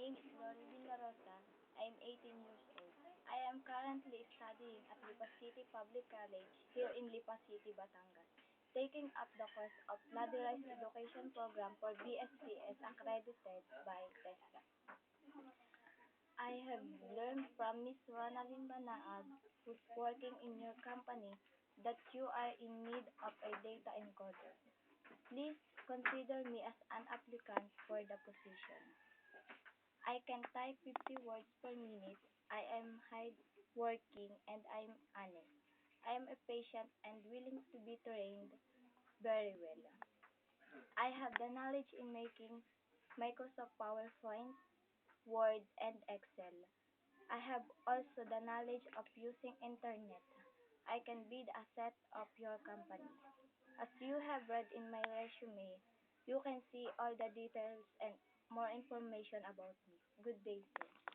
name is Lori Villarosa. I am 18 years old. I am currently studying at Lipa City Public College here in Lipa City, Batangas, taking up the course of Ladderized Education Program for BSCS accredited by TESDA. I have learned from Ms. Ronaldin Banaag, who's working in your company, that you are in need of a data encoder. Please consider me as an applicant for the position. I can type 50 words per minute. I am hard-working and I'm honest. I am a patient and willing to be trained very well. I have the knowledge in making Microsoft PowerPoint, Word, and Excel. I have also the knowledge of using internet. I can be the asset of your company. As you have read in my resume, you can see all the details and more information about me. Good day, sir.